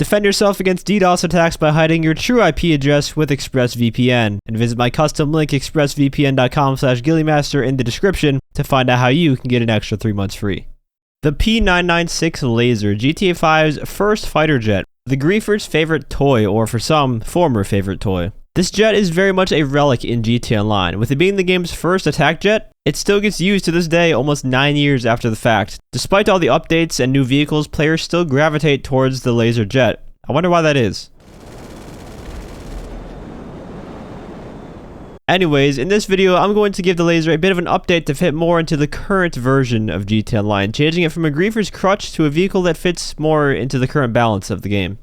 Defend yourself against DDoS attacks by hiding your true IP address with ExpressVPN, and visit my custom link expressvpn.com/ghilliemaster in the description to find out how you can get an extra 3 months free. The P996 Lazer, GTA 5's first fighter jet, the griefers' favorite toy, or for some, former favorite toy. This jet is very much a relic in GTA Online. With it being the game's first attack jet, it still gets used to this day almost 9 years after the fact. Despite all the updates and new vehicles, players still gravitate towards the Lazer jet. I wonder why that is. Anyways, in this video, I'm going to give the Lazer a bit of an update to fit more into the current version of GTA Online, changing it from a griefer's crutch to a vehicle that fits more into the current balance of the game.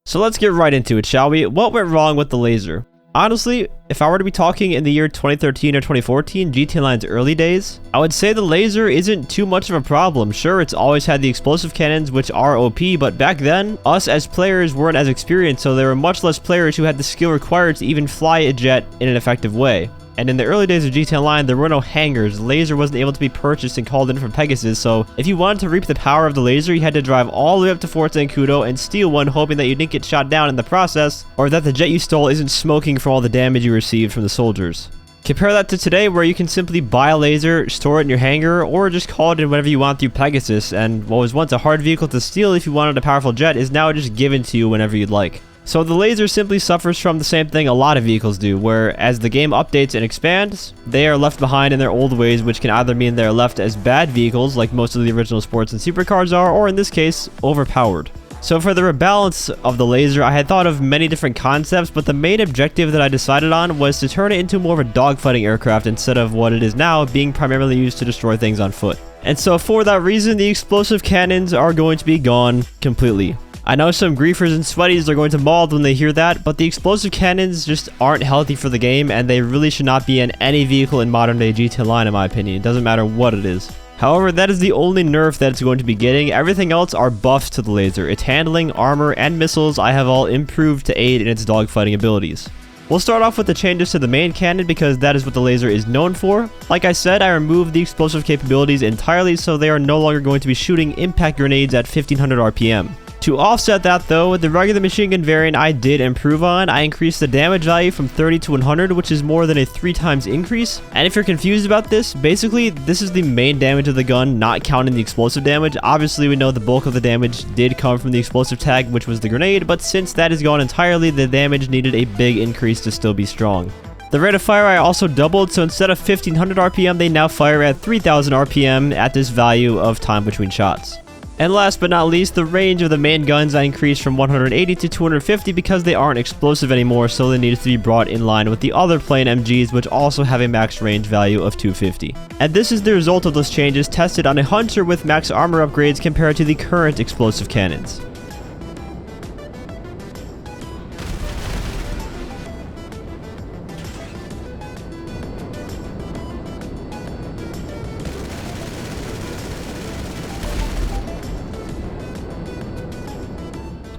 So let's get right into it, shall we? What went wrong with the Lazer? Honestly, if I were to be talking in the year 2013 or 2014, GTA Online's early days, I would say the Lazer isn't too much of a problem. Sure, it's always had the explosive cannons, which are OP, but back then, us as players weren't as experienced, so there were much less players who had the skill required to even fly a jet in an effective way. And in the early days of GTA Online, there were no hangars. The Lazer wasn't able to be purchased and called in from Pegasus, so if you wanted to reap the power of the Lazer, you had to drive all the way up to Fort Zancudo and steal one, hoping that you didn't get shot down in the process, or that the jet you stole isn't smoking from all the damage you received from the soldiers. Compare that to today, where you can simply buy a Lazer, store it in your hangar, or just call it in whenever you want through Pegasus, and what was once a hard vehicle to steal if you wanted a powerful jet is now just given to you whenever you'd like. So the Lazer simply suffers from the same thing a lot of vehicles do, where as the game updates and expands, they are left behind in their old ways, which can either mean they're left as bad vehicles, like most of the original sports and supercars are, or in this case, overpowered. So for the rebalance of the Lazer, I had thought of many different concepts, but the main objective that I decided on was to turn it into more of a dogfighting aircraft instead of what it is now, being primarily used to destroy things on foot. And so for that reason, the explosive cannons are going to be gone completely. I know some griefers and sweaties are going to maul when they hear that, but the explosive cannons just aren't healthy for the game, and they really should not be in any vehicle in modern day GTA Online in my opinion. It doesn't matter what it is. However, that is the only nerf that it's going to be getting. Everything else are buffs to the Lazer. Its handling, armor, and missiles I have all improved to aid in its dogfighting abilities. We'll start off with the changes to the main cannon because that is what the Lazer is known for. Like I said, I removed the explosive capabilities entirely, so they are no longer going to be shooting impact grenades at 1500 RPM. To offset that though, the regular machine gun variant I did improve on. I increased the damage value from 30 to 100, which is more than a 3 times increase. And if you're confused about this, basically this is the main damage of the gun, not counting the explosive damage. Obviously we know the bulk of the damage did come from the explosive tag, which was the grenade, but since that is gone entirely, the damage needed a big increase to still be strong. The rate of fire I also doubled, so instead of 1500 RPM, they now fire at 3000 RPM at this value of time between shots. And last but not least, the range of the main guns I increased from 180 to 250 because they aren't explosive anymore, so they needed to be brought in line with the other plain MGs, which also have a max range value of 250. And this is the result of those changes tested on a Hunter with max armor upgrades compared to the current explosive cannons.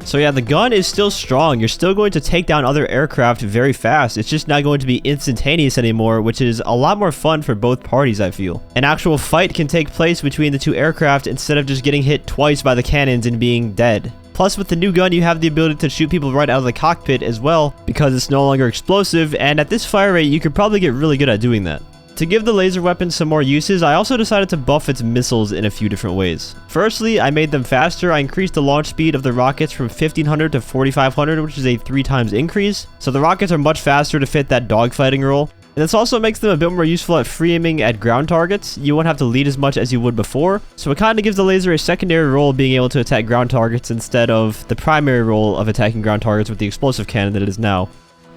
So yeah, the gun is still strong. You're still going to take down other aircraft very fast. It's just not going to be instantaneous anymore, which is a lot more fun for both parties, I feel. An actual fight can take place between the two aircraft instead of just getting hit twice by the cannons and being dead. Plus, with the new gun, you have the ability to shoot people right out of the cockpit as well, because it's no longer explosive, and at this fire rate, you could probably get really good at doing that. To give the laser weapon some more uses, I also decided to buff its missiles in a few different ways. Firstly, I made them faster. I increased the launch speed of the rockets from 1500 to 4500, which is a 3 times increase. So the rockets are much faster to fit that dogfighting role. And this also makes them a bit more useful at free aiming at ground targets. You won't have to lead as much as you would before. So it kind of gives the laser a secondary role of being able to attack ground targets instead of the primary role of attacking ground targets with the explosive cannon that it is now.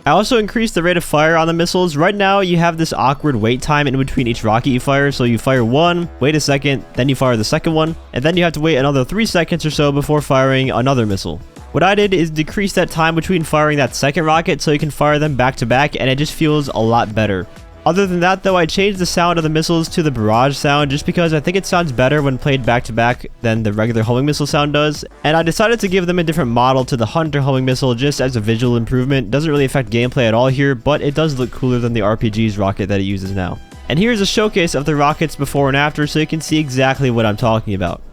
I also increased the rate of fire on the missiles. Right now, you have this awkward wait time in between each rocket you fire. So you fire one, wait a second, then you fire the second one, and then you have to wait another 3 seconds or so before firing another missile. What I did is decrease that time between firing that second rocket so you can fire them back to back, and it just feels a lot better. Other than that though, I changed the sound of the missiles to the barrage sound just because I think it sounds better when played back to back than the regular homing missile sound does. And I decided to give them a different model to the Hunter homing missile just as a visual improvement. Doesn't really affect gameplay at all here, but it does look cooler than the RPG's rocket that it uses now. And here's a showcase of the rockets before and after so you can see exactly what I'm talking about.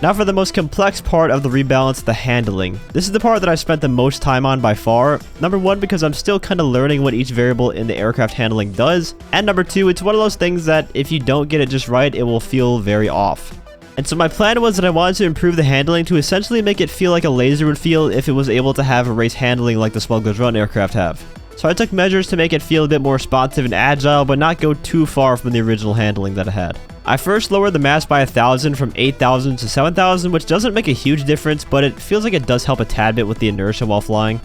Now for the most complex part of the rebalance, the handling. This is the part that I spent the most time on by far. Number one, because I'm still kind of learning what each variable in the aircraft handling does. And number two, it's one of those things that if you don't get it just right, it will feel very off. And so my plan was that I wanted to improve the handling to essentially make it feel like a laser would feel if it was able to have a race handling like the Smuggler's Run aircraft have. So I took measures to make it feel a bit more responsive and agile, but not go too far from the original handling that it had. I first lowered the mass by 1,000 from 8,000 to 7,000, which doesn't make a huge difference, but it feels like it does help a tad bit with the inertia while flying.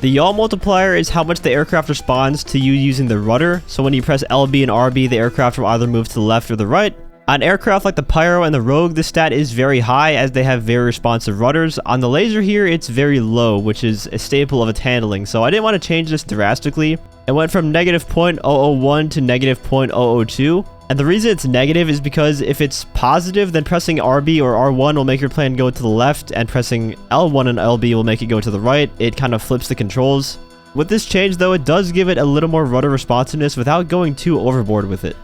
The yaw multiplier is how much the aircraft responds to you using the rudder, so when you press LB and RB, the aircraft will either move to the left or the right. On aircraft like the Pyro and the Rogue, this stat is very high as they have very responsive rudders. On the Laser here, it's very low, which is a staple of its handling, so I didn't want to change this drastically. It went from negative 0.001 to negative 0.002. And the reason it's negative is because if it's positive, then pressing RB or R1 will make your plane go to the left, and pressing L1 and LB will make it go to the right. It kind of flips the controls. With this change though, it does give it a little more rudder responsiveness without going too overboard with it.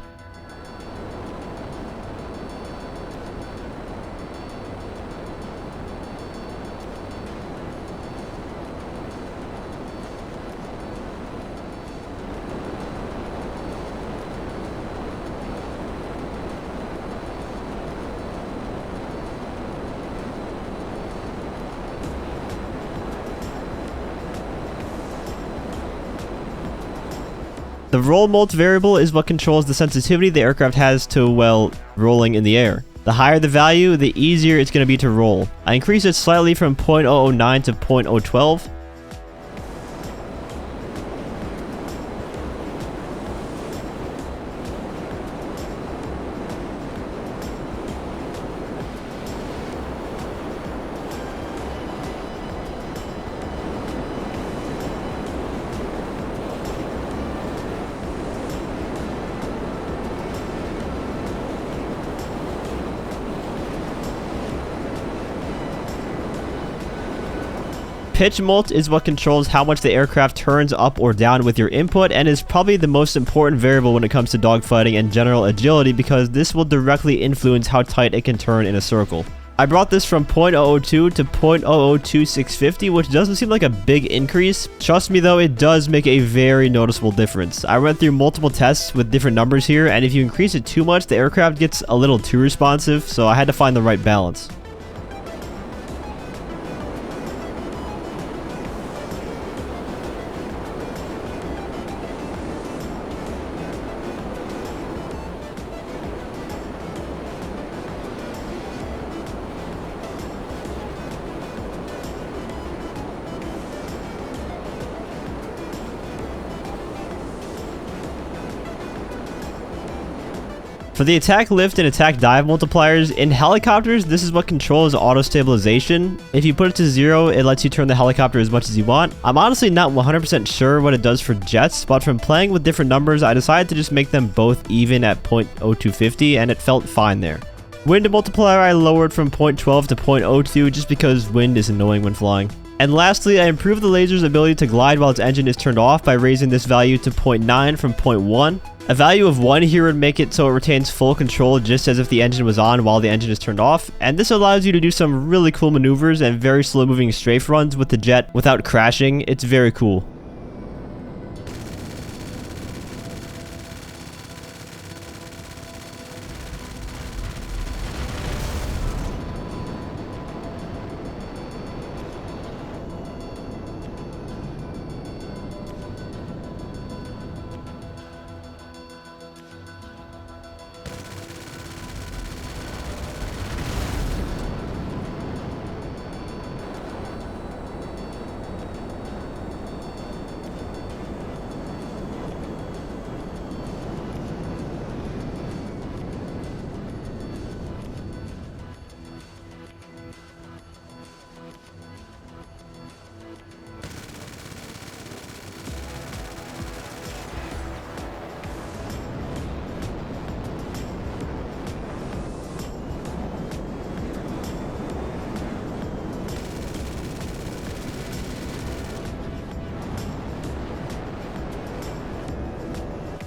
The roll mult variable is what controls the sensitivity the aircraft has to, well, rolling in the air. The higher the value, the easier it's going to be to roll. I increased it slightly from 0.009 to 0.012. Pitch mult is what controls how much the aircraft turns up or down with your input, and is probably the most important variable when it comes to dogfighting and general agility, because this will directly influence how tight it can turn in a circle. I brought this from 0.002 to 0.002650, which doesn't seem like a big increase. Trust me though, it does make a very noticeable difference. I went through multiple tests with different numbers here, and if you increase it too much, the aircraft gets a little too responsive, so I had to find the right balance. For the attack lift and attack dive multipliers, in helicopters, this is what controls auto stabilization. If you put it to 0, it lets you turn the helicopter as much as you want. I'm honestly not 100% sure what it does for jets, but from playing with different numbers, I decided to just make them both even at 0.0250, and it felt fine there. Wind multiplier I lowered from 0.12 to 0.02 just because wind is annoying when flying. And lastly, I improved the Lazer's ability to glide while its engine is turned off by raising this value to 0.9 from 0.1. A value of 1 here would make it so it retains full control just as if the engine was on while the engine is turned off, and this allows you to do some really cool maneuvers and very slow moving strafe runs with the jet without crashing. It's very cool.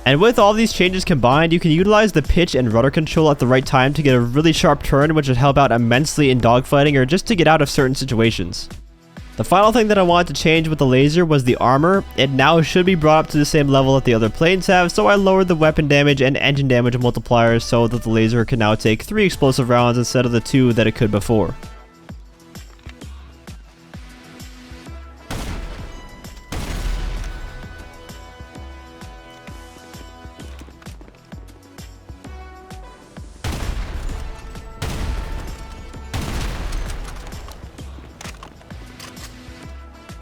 And with all these changes combined, you can utilize the pitch and rudder control at the right time to get a really sharp turn, which would help out immensely in dogfighting or just to get out of certain situations. The final thing that I wanted to change with the Lazer was the armor. It now should be brought up to the same level that the other planes have, so I lowered the weapon damage and engine damage multipliers so that the Lazer can now take 3 explosive rounds instead of the 2 that it could before.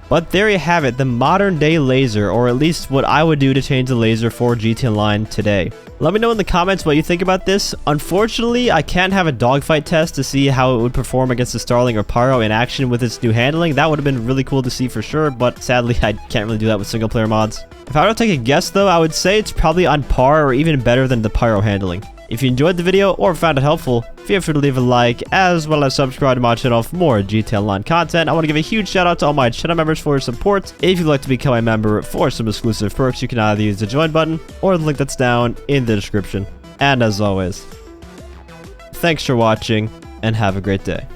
But there you have it, the modern day Lazer, or at least what I would do to change the Lazer for GT Online today. Let me know in the comments what you think about this. Unfortunately, I can't have a dogfight test to see how it would perform against the Starling or Pyro in action with its new handling. That would have been really cool to see for sure, but sadly I can't really do that with single player mods. If I were to take a guess though, I would say it's probably on par or even better than the Pyro handling. If you enjoyed the video or found it helpful, feel free to leave a like as well as subscribe to my channel for more GT Online content. I want to give a huge shout out to all my channel members for your support. If you'd like to become a member for some exclusive perks, you can either use the join button or the link that's down in the description. And as always, thanks for watching and have a great day.